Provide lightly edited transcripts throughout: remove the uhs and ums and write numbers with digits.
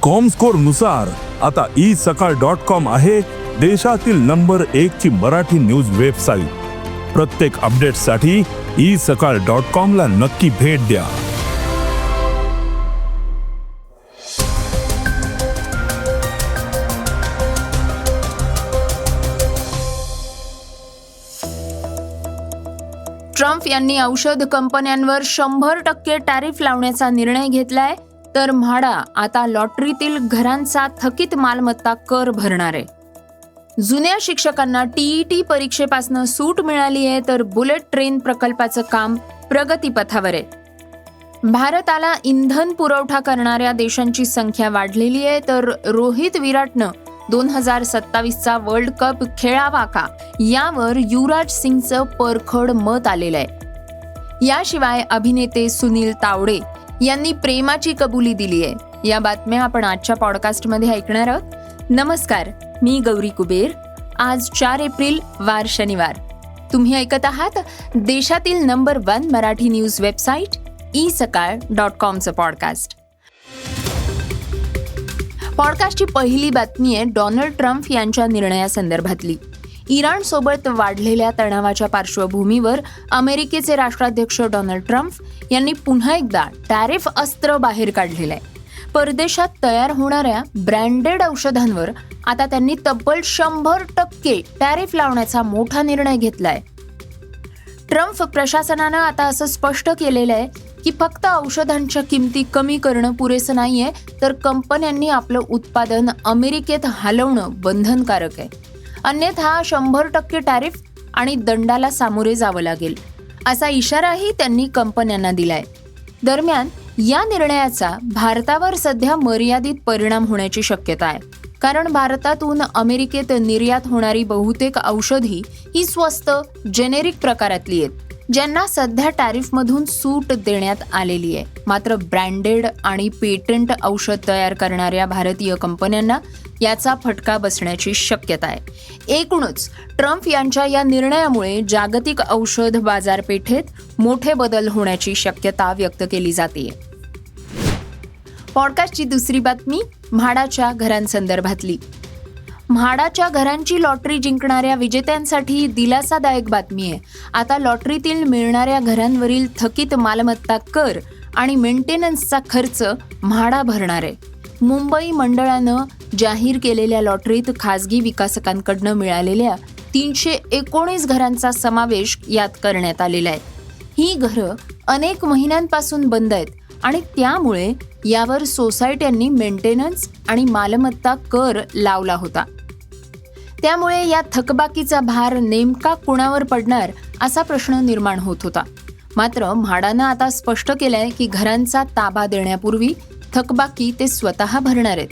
Comscore नुसार आता isakal.com आहे देशातील नंबर 1 ची मराठी न्यूज वेबसाईट. प्रत्येक अपडेटसाठी isakal.com ला नक्की भेट द्या. ट्रम्प यांनी औषध कंपन्यांवर 100% टॅरिफ लावण्याचा निर्णय घेतलाय, तर म्हाडा आता लॉटरीतील घरांचा थकीत मालमत्ता कर भरणार आहे. जुन्या शिक्षकांना TET परीक्षेपासून सूट मिळाली आहे, तर बुलेट ट्रेन प्रकल्पाचं काम प्रगतीपथावर आहे. भारताला इंधन पुरवठा करणाऱ्या देशांची संख्या वाढलेली आहे, तर रोहित विराटनं 2027चा वर्ल्ड कप खेळावा का यावर युवराज सिंगचं परखड मत आलेलं आहे. याशिवाय अभिनेते सुनील तावडे यांनी प्रेमाची कबुली दिली आहे. या बातम्या आपण आजच्या पॉडकास्टमध्ये ऐकणार आहोत. नमस्कार, मी गौरी कुबेर. आज 4 एप्रिल वार शनिवार. तुम्ही ऐकत आहात देशातील नंबर 1 मराठी न्यूज वेबसाईट isakal.comचं पॉडकास्ट. पॉडकास्टची पहिली बातमी आहे डोनाल्ड ट्रम्प यांच्या निर्णयासंदर्भातली. इराणसोबत वाढलेल्या तणावाच्या पार्श्वभूमीवर अमेरिकेचे राष्ट्राध्यक्ष डोनाल्ड ट्रम्प यांनी पुन्हा एकदा टॅरिफ अस्त्र बाहेर काढलेलं आहे. परदेशात तयार होणाऱ्या ब्रँडेड औषधांवर आता त्यांनी तब्बल 100% टॅरिफ लावण्याचा मोठा निर्णय घेतलाय. ट्रम्प प्रशासनानं आता असं स्पष्ट केलेलं आहे की फक्त औषधांच्या किमती कमी करणं पुरेसं नाहीये, तर कंपन्यांनी आपलं उत्पादन अमेरिकेत हलवणं बंधनकारक आहे. अन्यथा 100% टॅरिफ आणि दंडाला सामोरे जावं लागेल, असा इशाराही त्यांनी कंपन्यांना दिलाय. दरम्यान या निर्णयाचा भारतावर सध्या मर्यादित परिणाम होण्याची शक्यता आहे, कारण भारतातून अमेरिकेत निर्यात होणारी बहुतेक औषधी ही स्वस्त जेनेरिक प्रकारातली आहेत, ज्यांना सध्या टॅरिफमधून सूट देण्यात आलेली आहे. मात्र ब्रँडेड आणि पेटंट औषध तयार करणाऱ्या भारतीय कंपन्यांना याचा फटका बसण्याची शक्यता आहे. एकूणच ट्रम्प यांच्या या निर्णयामुळे जागतिक औषध बाजारपेठेत मोठे बदल होण्याची शक्यता व्यक्त केली जाते. पॉडकास्टची दुसरी बातमी म्हाडाच्या घरांसंदर्भातली. म्हाडाच्या घरांची लॉटरी जिंकणाऱ्या विजेत्यांसाठी दिलासादायक बातमी आहे. आता लॉटरीतील मिळणाऱ्या घरांवरील थकीत मालमत्ता कर आणि मेंटेनन्सचा खर्च म्हाडा भरणार आहे. मुंबई मंडळानं जाहीर केलेल्या लॉटरीत खासगी विकासकांकडनं मिळालेल्या 319 घरांचा समावेश यात करण्यात आलेला आहे. ही घरं अनेक महिन्यांपासून बंद आहेत आणि त्यामुळे यावर सोसायट्यांनी मेंटेनन्स आणि मालमत्ता कर लावला होता. त्यामुळे या थकबाकीचा भार नेमका कुणावर पडणार असा प्रश्न निर्माण होत होता. मात्र म्हाडानं आता स्पष्ट केलंय की घरांचा ताबा देण्यापूर्वी थकबाकी ते स्वतः भरणार आहेत.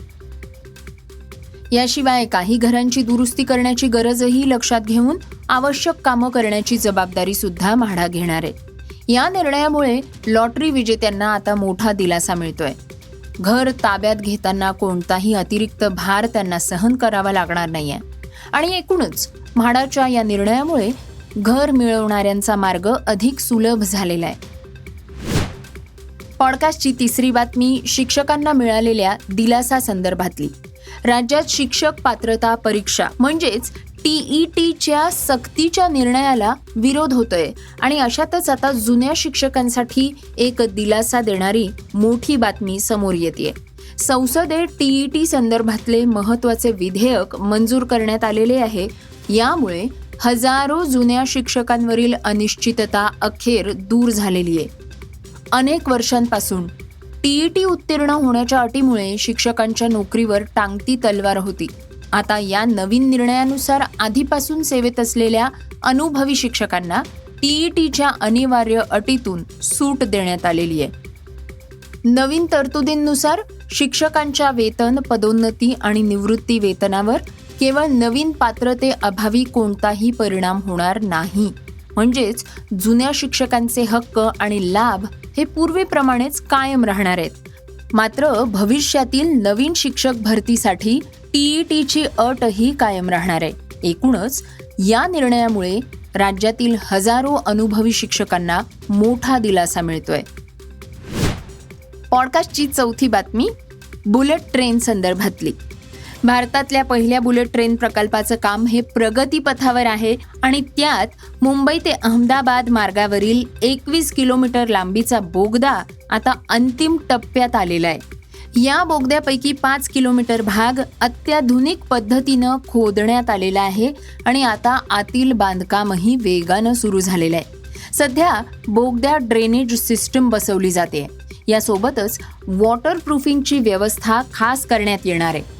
याशिवाय काही घरांची दुरुस्ती करण्याची गरजही लक्षात घेऊन आवश्यक कामं करण्याची जबाबदारी सुद्धा म्हाडा घेणार आहे. या निर्णयामुळे लॉटरी विजेत्यांना आता मोठा दिलासा मिळतोय. घर ताब्यात घेताना कोणताही अतिरिक्त भार त्यांना सहन करावा लागणार नाहीये आणि एकूणच म्हाडाच्या या निर्णयामुळे घर मिळवणाऱ्यांचा मार्ग अधिक सुलभ झालेला आहे. पॉडकास्टची तिसरी बातमी शिक्षकांना मिळालेल्या दिलासा संदर्भातली. राज्यात शिक्षक पात्रता परीक्षा म्हणजेच TETच्या सक्तीच्या निर्णयाला विरोध होतोय आणि अशातच आता जुन्या शिक्षकांसाठी एक दिलासा देणारी मोठी बातमी समोर येतेय. संसदेत TET संदर्भातले महत्त्वाचे विधेयक मंजूर करण्यात आलेले आहे. यामुळे हजारो जुन्या शिक्षकांवरील अनिश्चितता अखेर दूर झालेली आहे. अनेक वर्षांपासून TET उत्तीर्ण होण्याच्या अटीमुळे शिक्षकांच्या नोकरीवर टांगती तलवार होती. आता या नवीन निर्णयानुसार आधीपासून सेवेत असलेल्या अनुभवी शिक्षकांना TETच्या अनिवार्य अटीतून सूट देण्यात आलेली आहे. नवीन तरतुदींनुसार शिक्षकांच्या वेतन, पदोन्नती आणि निवृत्ती वेतनावर केवळ नवीन पात्रतेअभावी कोणताही परिणाम होणार नाही. म्हणजेच जुन्या शिक्षकांचे हक्क आणि लाभ हे पूर्वीप्रमाणेच कायम राहणार आहेत. मात्र भविष्यातील नवीन शिक्षक भरतीसाठी TETची अटही कायम राहणार आहे. एकूणच या निर्णयामुळे राज्यातील हजारो अनुभवी शिक्षकांना मोठा दिलासा मिळतोय. पॉडकास्टची चौथी बातमी, बुलेट ट्रेन संदर्भातली. भारतातल्या पहिल्या बुलेट ट्रेन प्रकल्पाचं काम हे प्रगतीपथावर आहे आणि त्यात मुंबई ते अहमदाबाद मार्गावरील 21 किलोमीटर लांबीचा बोगदा आता अंतिम टप्प्यात आलेला आहे. या बोगद्यापैकी 5 किलोमीटर भाग अत्याधुनिक पद्धतीनं खोदण्यात आलेला आहे आणि आता आतील बांधकामही वेगानं सुरू झालेलं आहे. सध्या बोगद्यात ड्रेनेज सिस्टम बसवली जाते. यासोबतच वॉटरप्रूफिंगची व्यवस्था खास करण्यात येणार आहे.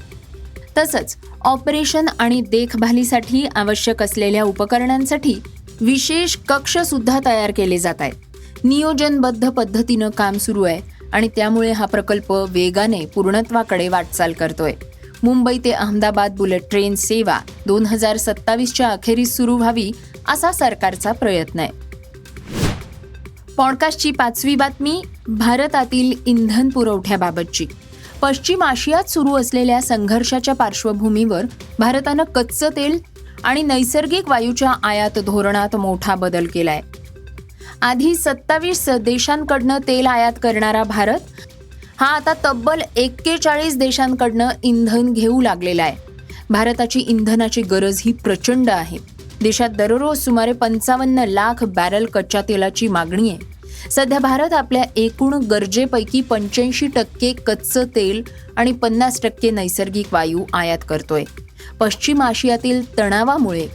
तसंच ऑपरेशन आणि देखभालीसाठी आवश्यक असलेल्या उपकरणांसाठी विशेष कक्ष सुद्धा तयार केले जात आहेत. नियोजनबद्ध पद्धतीनं काम सुरू आहे आणि त्यामुळे हा प्रकल्प वेगाने पूर्णत्वाकडे वाटचाल करतोय. मुंबई ते अहमदाबाद बुलेट ट्रेन सेवा 2027च्या अखेरीस सुरू व्हावी असा सरकारचा प्रयत्न आहे. पॉडकास्टची 5वी बातमी भारतातील इंधन पुरवठ्याबाबतची. पश्चिम आशियात सुरू असलेल्या संघर्षाच्या पार्श्वभूमीवर भारतानं कच्चं तेल आणि नैसर्गिक वायूच्या आयात धोरणात मोठा बदल केलाय. आधी 27 देशांकडनं तेल आयात करणारा भारत हा आता तब्बल 41 देशांकडनं इंधन घेऊ लागलेला आहे. भारताची इंधनाची गरज ही प्रचंड आहे. देशात दररोज सुमारे 55 लाख बॅरल कच्च्या तेलाची मागणी आहे. सध्या भारत आपल्या एकूण गरजेपैकी 85% कच्चं तेल आणि 50% नैसर्गिक वायू आयात करतोय. पश्चिम आशियातील तणावामुळे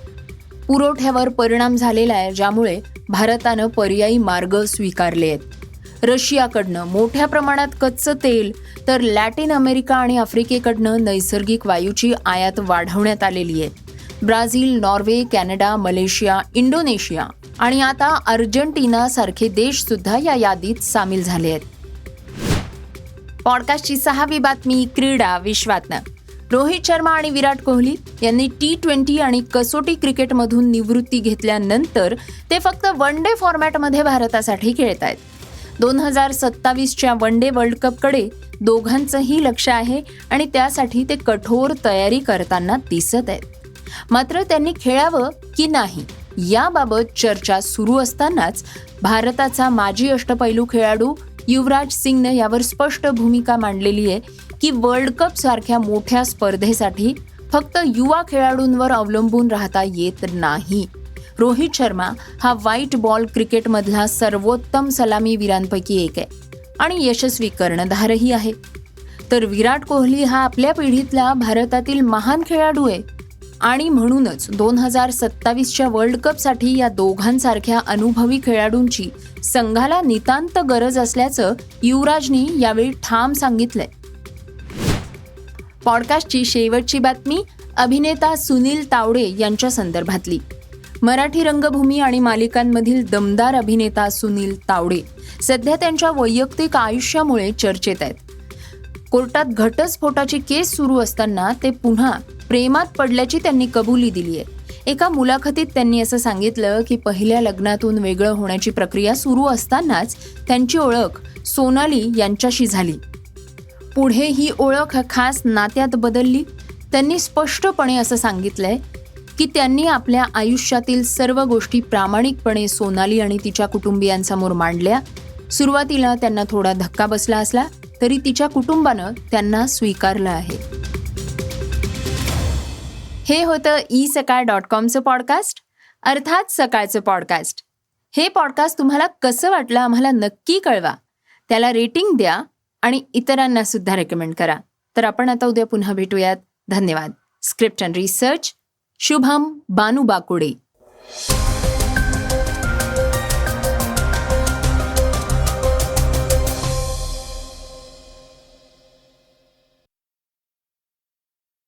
पुरवठ्यावर परिणाम झालेला आहे, ज्यामुळे भारतानं पर्यायी मार्ग स्वीकारले आहेत. रशियाकडनं मोठ्या प्रमाणात कच्चं तेल तर लॅटिन अमेरिका आणि आफ्रिकेकडनं नैसर्गिक वायूची आयात वाढवण्यात आलेली आहे. Brazil, Norway, Canada, Malaysia, Indonesia आणि आता अर्जेंटिना सारखे देश सुद्धा या यादीत सामील झाले आहेत. पॉडकास्टची 6वी बातमी क्रीडा विश्वातनं. रोहित शर्मा आणि विराट कोहली यांनी T20 आणि कसोटी क्रिकेटमधून निवृत्ती घेतल्यानंतर ते फक्त वन डे फॉर्मॅटमध्ये भारतासाठी खेळत आहेत. 2027च्या वन डे वर्ल्ड कपकडे दोघांचंही लक्ष आहे आणि त्यासाठी ते कठोर तयारी करताना दिसत आहेत. मात्र त्यांनी खेळावं की नाही याबाबत चर्चा सुरू असतानाच भारताचा माजी अष्टपैलू खेळाडू युवराज सिंगनं यावर स्पष्ट भूमिका मांडलेली आहे की वर्ल्ड कप सारख्या मोठ्या स्पर्धेसाठी फक्त युवा खेळाडूंवर अवलंबून राहता येत नाही. रोहित शर्मा हा व्हाईट बॉल क्रिकेटमधला सर्वोत्तम सलामीवीरांपैकी एक आहे आणि यशस्वी कर्णधारही आहे. तर विराट कोहली हा आपल्या पिढीतला भारतातील महान खेळाडू आहे आणि म्हणूनच 2027च्या वर्ल्ड कपसाठी या दोघांसारख्या अनुभवी खेळाडूंची संघाला नितांत गरज असल्याचं युवराजनी यावेळी ठाम सांगितलंय. पॉडकास्टची शेवटची बातमी अभिनेता सुनील तावडे यांच्या संदर्भातली. मराठी रंगभूमी आणि मालिकांमधील दमदार अभिनेता सुनील तावडे सध्या त्यांच्या वैयक्तिक आयुष्यामुळे चर्चेत आहेत. कोर्टात घटस्फोटाची केस सुरू असताना ते पुन्हा प्रेमात पडल्याची त्यांनी कबुली दिली आहे. एका मुलाखतीत त्यांनी असं सांगितलं की पहिल्या लग्नातून वेगळं होण्याची प्रक्रिया सुरू असतानाच त्यांची ओळख सोनाली यांच्याशी झाली. पुढे ही ओळख खास नात्यात बदलली. त्यांनी स्पष्टपणे असं सांगितलंय की त्यांनी आपल्या आयुष्यातील सर्व गोष्टी प्रामाणिकपणे सोनाली आणि तिच्या कुटुंबियांसमोर मांडल्या. सुरुवातीला त्यांना थोडा धक्का बसला असला तरी तिच्या कुटुंबानं त्यांना स्वीकारलं आहे. हे होतं isakal.comचं पॉडकास्ट, अर्थात सकाळचं पॉडकास्ट. हे पॉडकास्ट तुम्हाला कसं वाटलं आम्हाला नक्की कळवा. त्याला रेटिंग द्या आणि इतरांना सुद्धा रेकमेंड करा. तर आपण आता उद्या पुन्हा भेटूयात. धन्यवाद. Script and research Shubham Banu Bakude.